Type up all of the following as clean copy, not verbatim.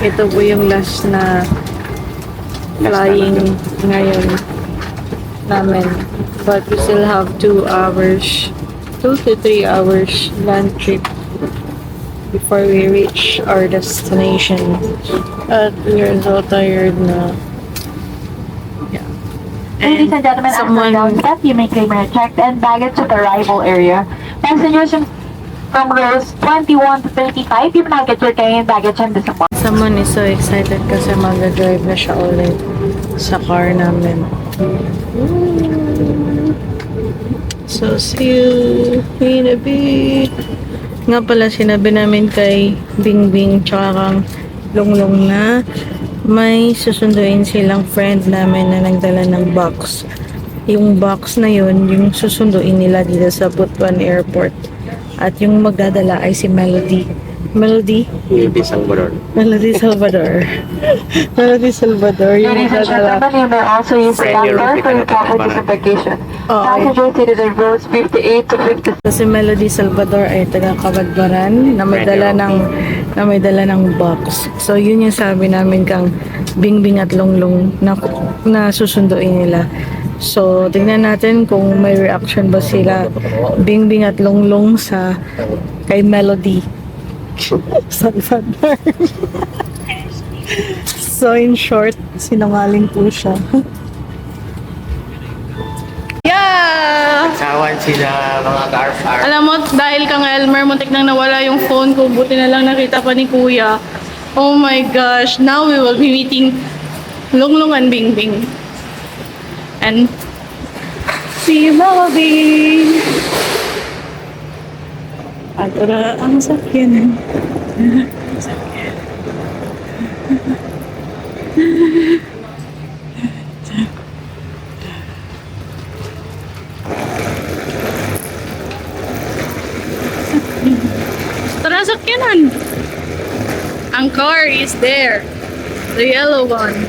Ito po yung last na flying ngayon namin. But we still have 2 hours, 2 to 3 hours land trip before we reach our destination. At we are so tired na. Yeah. Ladies and gentlemen, someone- after downstep, you may claim your checked and baggage at the arrival area. Passengers from rows 21 to 35, you may now get your carry and baggage and disembark. Someone is so excited kasi mag-drive na siya ulit sa car namin. So, see you in a bit. Nga pala, sinabi namin kay Bingbing tsaka kang Longlong na may susunduin silang friend namin na nagdala ng box. Yung box na yun, yung susunduin nila dito sa Butuan Airport. At yung magdadala ay si Melody. Melody Salvador. Melody Salvador. Melody Salvador. Yung Ladies and magdadala. gentlemen, you may also use the counter for your proper disembarkation. Passengers seated in rows 58 to 56. Si Melody Salvador ay taga Kabadbaran na may dala ng box. So yun yung sabi namin kang Bingbing at Longlong na susunduin nila. So tingnan natin kung may reaction ba sila Bingbing at Longlong sa kay Melody Salvador. So in short, sinungaling po siya. Yeah! Sawan sila mga car. Alam mo, dahil kang Elmer, muntik nang nawala yung phone ko. Buti na lang nakita pa ni Kuya. Oh my gosh. Now we will be meeting Longlong and Bingbing. And si Melody. At ang sakyan. Tara, sakyanan. Ang car is there. The yellow one.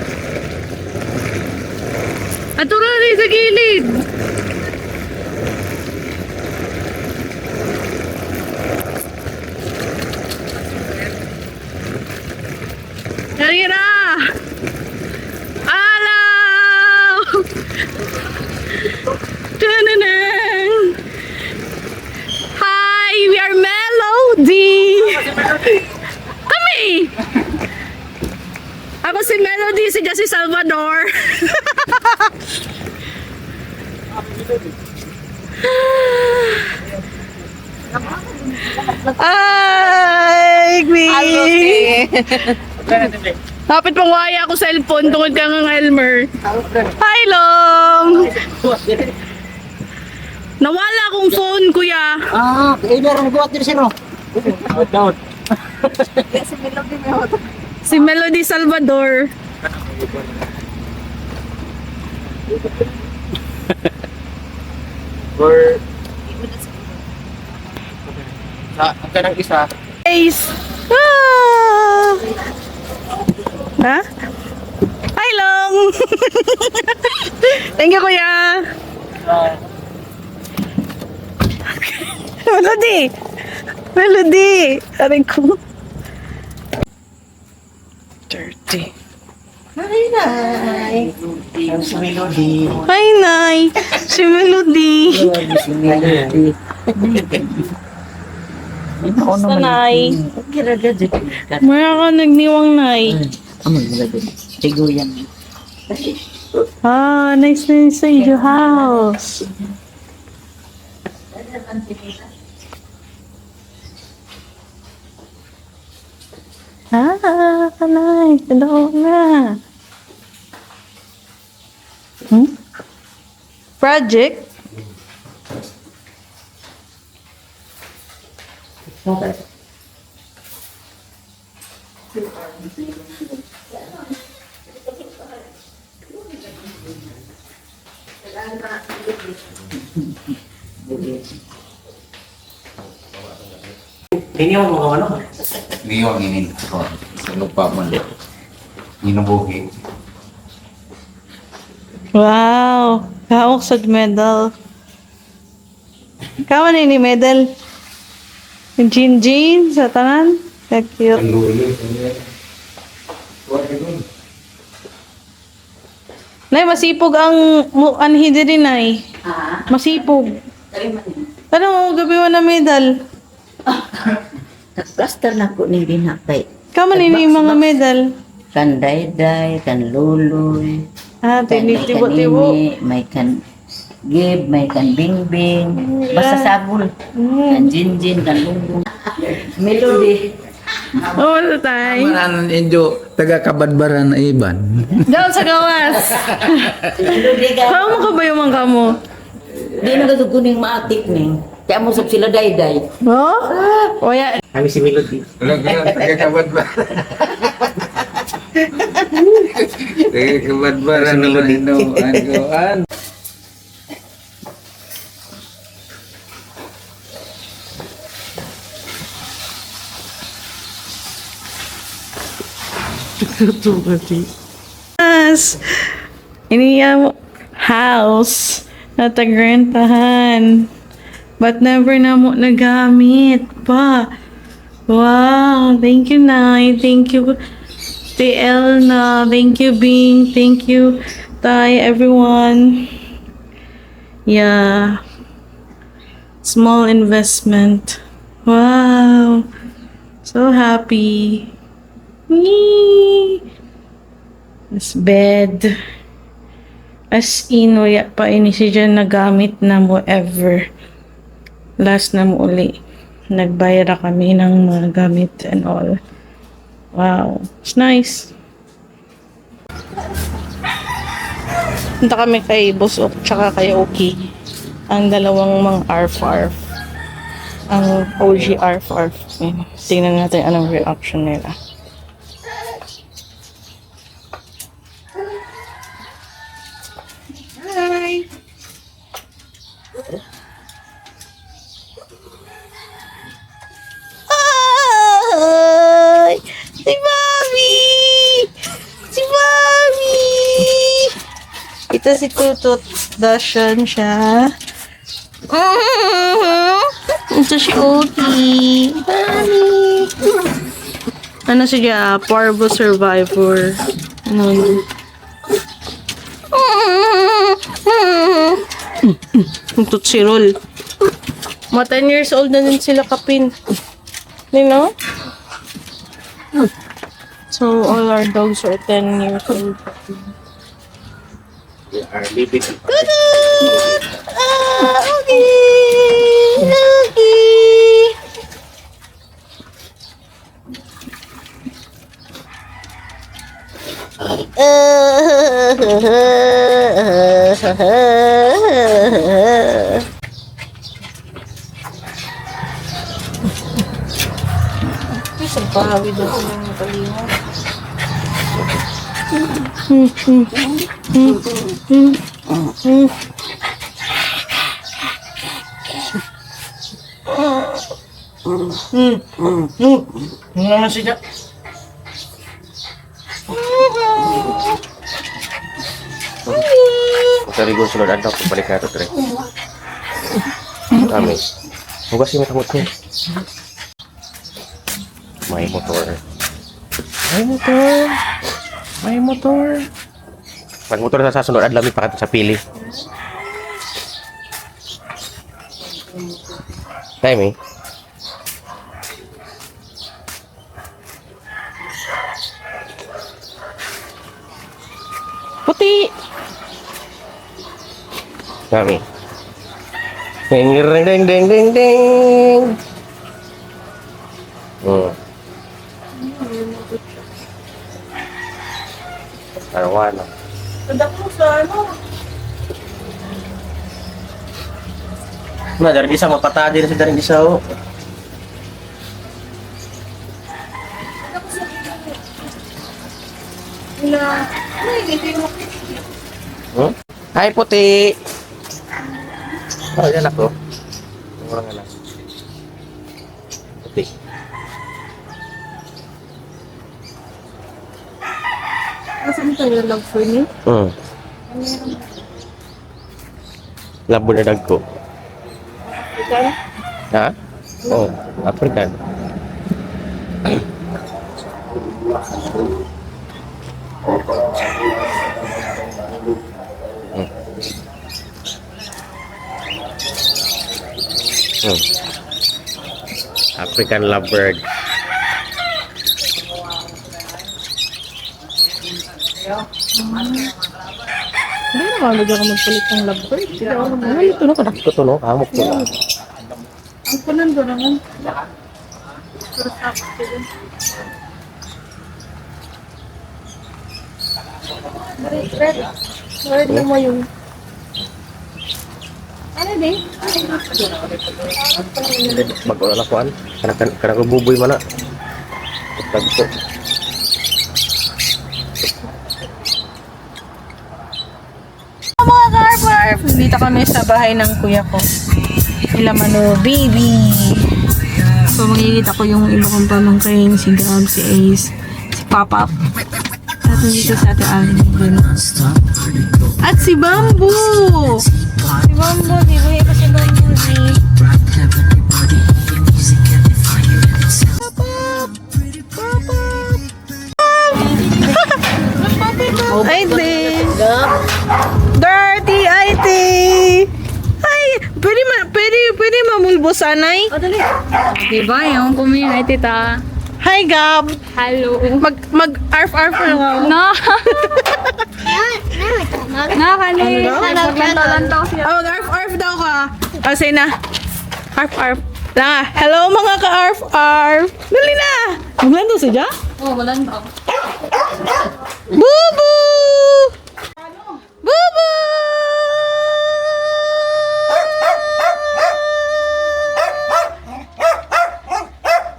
At tara rin sa gilid. Narira! Alaw! Tananang! Hi! We are Melody! Kami! Ako si Melody, si Jesse Salvador. Ay, Queen! Kapit pang waya ako sa cellphone tungkol ka ng Elmer. Hi, Long! Nawala akong phone, kuya. Kailan ang buhat din sino? Down. Si Melody Salvador. Or ang kanang isa. Ace. Ah! Ha? Hi, Long! Thank you, kuya. Melody! Melody! Aray ko. Dirty. Hi, Nay. Si Melody. Hi, Nay! Si Melody. Si Melody. Basta, Nay. Giragad. Mara ka nagniwang, Nay. Tiguyan. Ah, nice na sa your house. Ah, kanay. Hello na. Project? Hindi mo mga ano? Ngayon, inin ko sa lupa mo din. Inubuhi. Wow. Kaok sa medal. Kawan ini medal. Jean sa tanan. Ka cute. Nay, masipog ang anhi diri, Nay. Masipog. Ano, gabi mo na medal? Nagplaster na ko ni dinakay. Kaman ini yung mga medal. Kan dayday, kan luloy, Ah, kan may tinitibo-tibo. kanini, may kan gib, may kan bingbing, basta sabol. Kan jinjin, kan lungbong. Melody. Oo, ano tayo? Manan injo taga kabadbaran na iban. Down sa gawas. Melody ka. Kamo ka ba yung mga kamo? Di na kasuguning maatik ning. Kaya mo sab sila dayday. Oh? O ya. Kami si Melody. Taga kabadbaran. Taga kabadbaran naman inuan. Yes. Iniyang house na tagrentahan. But never na mo nagamit pa. Wow. Thank you, Nay. Thank you, TL na. Thank you, Bing. Thank you, Tay, everyone. Yeah. Small investment. Wow. So happy. Yee! This bed. As in, wala pa ini siya dyan nagamit na mo ever. Last na mo uli. Nagbayra kami ng mga gamit and all. Wow. It's nice. Punta kami kay Busok tsaka kay Oki. Ang dalawang mga arf-arf. Ang OG arf-arf. Yan. Tingnan natin anong reaction nila. Hi! Hi! Si Mami! Si Mami! Ito si Tutut. Dashan siya. Ito si Oki. Mami! Ano siya? Parvo Survivor. Ano yun? Tutsi roll. Mga 10 years old na din sila kapin. You know? So, all our dogs are 10 years old. We are living. Tutut! Ah, okay! Okay! Sa bawi daw sila ng kalinga. Ano siya? Dari gue sudah ada aku balik ke tre. Kami. Hugas sih motor. May motor. May motor. May motor. Pag motor sa sunod adlaw mi pa sa pili. Time eh. Puti! Kami. Ding ding ding ding ding ding. Arawana. Tadak mo sa ano? Na dari isa mapatah din si dari isa oh. Hai Puti. Oh, yan ako. Orang anak. Puti. Nasaan tayo log for niyo? Labo na dagko. Ikaw? Ha? Oh, African. African lovebird. Hindi na malaga ka magpalit ng lovebird. Ito na kada ko to no. Hamok to. Ang punan doon naman. Red mo yung... Ano din? Mag-ulan na kuan. Kana ko buboy man na. Tagto. Mga Garbarb! Dito kami sa bahay ng kuya ko. Ilamano, baby! So, makikita ko yung iba kong pamangkin, si Gab, si Ace, si Papa. At nandito sa ate Alvin din. At si Bamboo! Si Bamboo, di ba? Ito si Bamboo, Ay, din! Dirty IT! Ay, pwede mamulbo sanay. Diba yung community ta? Hi, Gab! Hello. Mag-arf-arf na nga. No. Nakakali. Ano daw? Maglantaw-lantaw siya. Oh, mag-arf-arf daw ka. Oh, say na. Arf-arf. Na, hello mga ka-arf-arf. Dali na! Maglantaw siya? Oh, malantaw. Bubu! Bubu!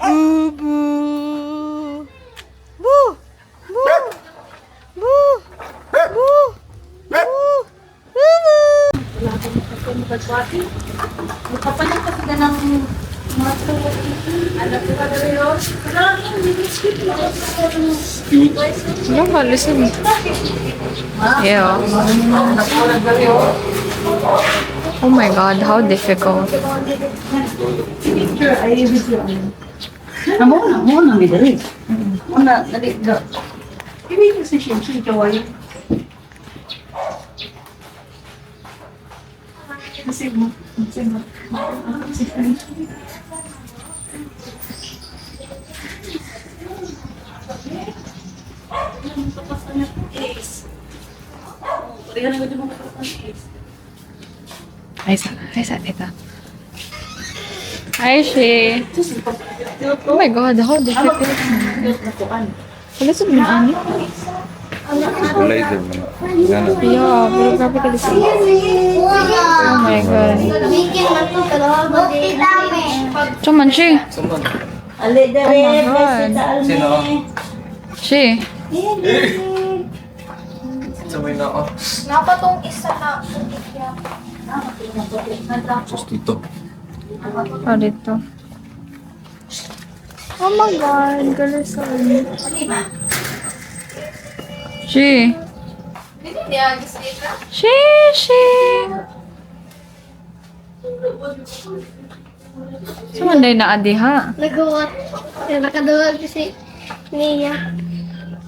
Bubu! Bu! Bu! Bu! Bu! Bu! Yung halusin. Yeah. Oh my god, how difficult. Muna, may dali. Muna, dali. Ay, ito. Hi, Shi. Oh my god, how difficult. Halusin mo na ani? Kulay din. Gana. Yeah, pero grabe ka lisod. Oh my god. Cuman, Shi. Ali, dali. Oh my God. Sino? Shi. Sabay na ako. Sus dito. Oh, dito. Oh my god, galing. Shi. Shi. Sumanday na adi ha. Nagawat. Nakadawal kasi niya.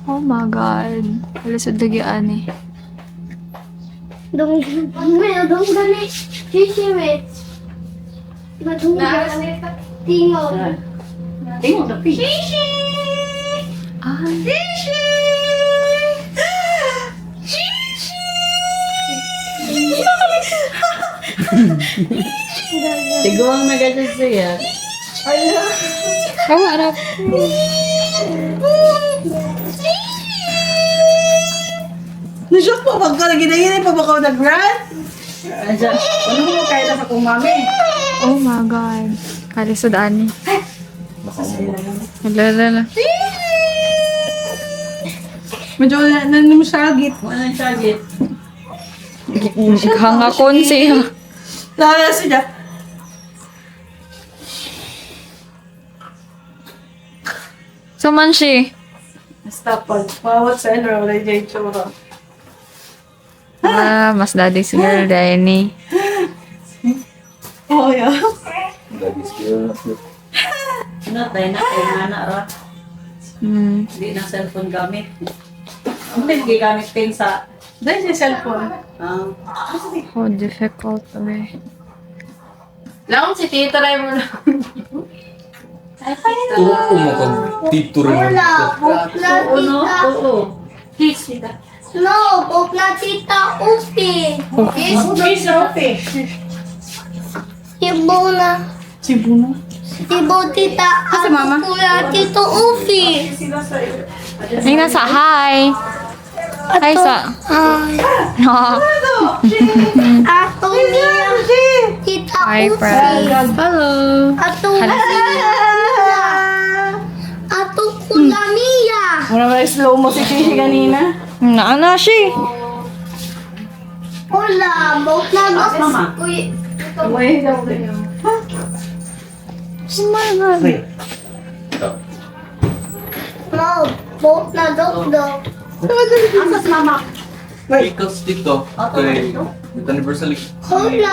Oh my god. Halusod lagi ani. Dong gani. Sisiwit. Madunggan. Tingog. Tingog na pi. Ah. Tiguang na ganyan siya. Kamu harap. Nashock pa pag ka naginayin pa baka nag-run? Ano mo kaya na sa kong mami? Oh my god. Kalisod ani. Lala. Medyo nanimsagit. Walang target. Hangakon siya. Lala siya. Suman si. Stop pag. Pawat sa ino. Wala yung tsura. Ah, mas daddy si girl dahil ni. Oh, yeah. Daddy skill. Ano, tayo na kayo nga na, ra. Hmm. Hindi na cellphone gamit. Hindi, gigamit din sa... Dahil sa cellphone. Oh, difficult eh. Lang si Tita Ray mo na. Oo, mo kag dito rin. Wala, bukla tita. No, bukla tita Upi. Sibo na. Sibo tita. Kasi mama. Kuya tito Upi. Ay, nasa hi. Hi sa... Ay. Oh. Ato niya. Tita Hi, Upi. friend. Hello. Ato Hello. Mia. Ato Kula Mia. Wala ba slow mo si Shishi kanina? Naana siya. Wala, bukla mama. Uy. Wait, okay. Oh my God. No, bukla dog. Because dito. Okay. Ito universally. Wala.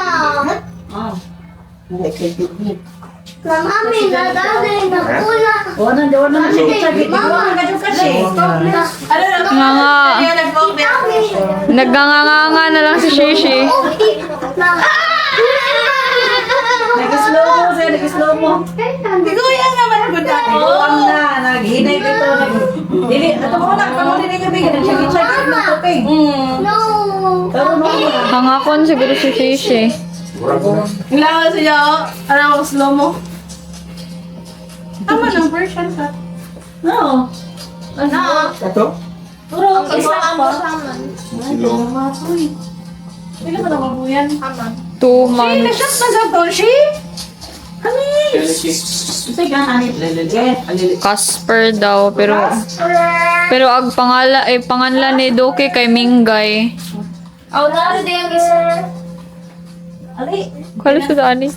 Mami, nadali na pula. Mama, Nga. Naganganganga na lang si Shishi. Nag-slow mo siya, nag-slow mo. Hindi ko yan naman ang ganda. Ikuwang na, naghinay dito. Dili, ato mo na, kamo din yung bigyan. Nag-check-check ng tupig. No. Hangakon siguro si Shishi. Kailangan siya, ano, slow mo. Tama ng version ka. No. Ano? Ito? Puro, isa mo. Hindi naman ako po yan. 2 months. Nag-shot na sa Dolce? Casper daw, pero ang pangalan ni Doki kay Mingay. Oh, naro din yung isa. Kalo siya daan eh.